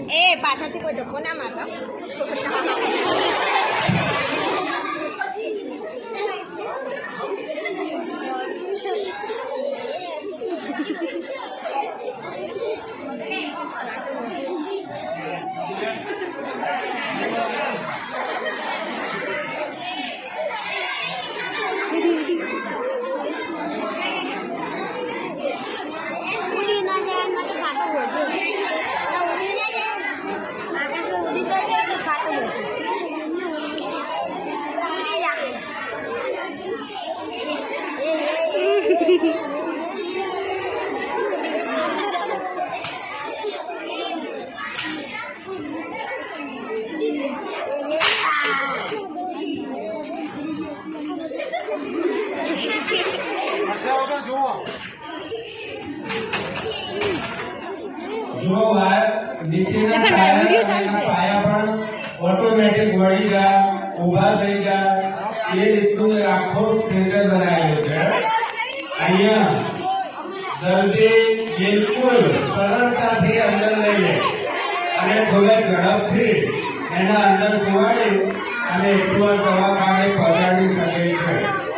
એ પાછળથી કોઈ ધક્કો ના મારતો. જો નીચેના પાયા પણ ઓટોમેટિક વળી જાય, ઊભા થઈ જાય, એ રીતનું આખો સ્ટ્રેચર બનાવેલો છે. અહીંયા દર્દી બિલકુલ સરળતાથી અંદર લઈ લે અને થોડા ઝડપથી એના અંદર સુવાડી અને એકવાર દવાખાને પહોંચાડી શકે છે.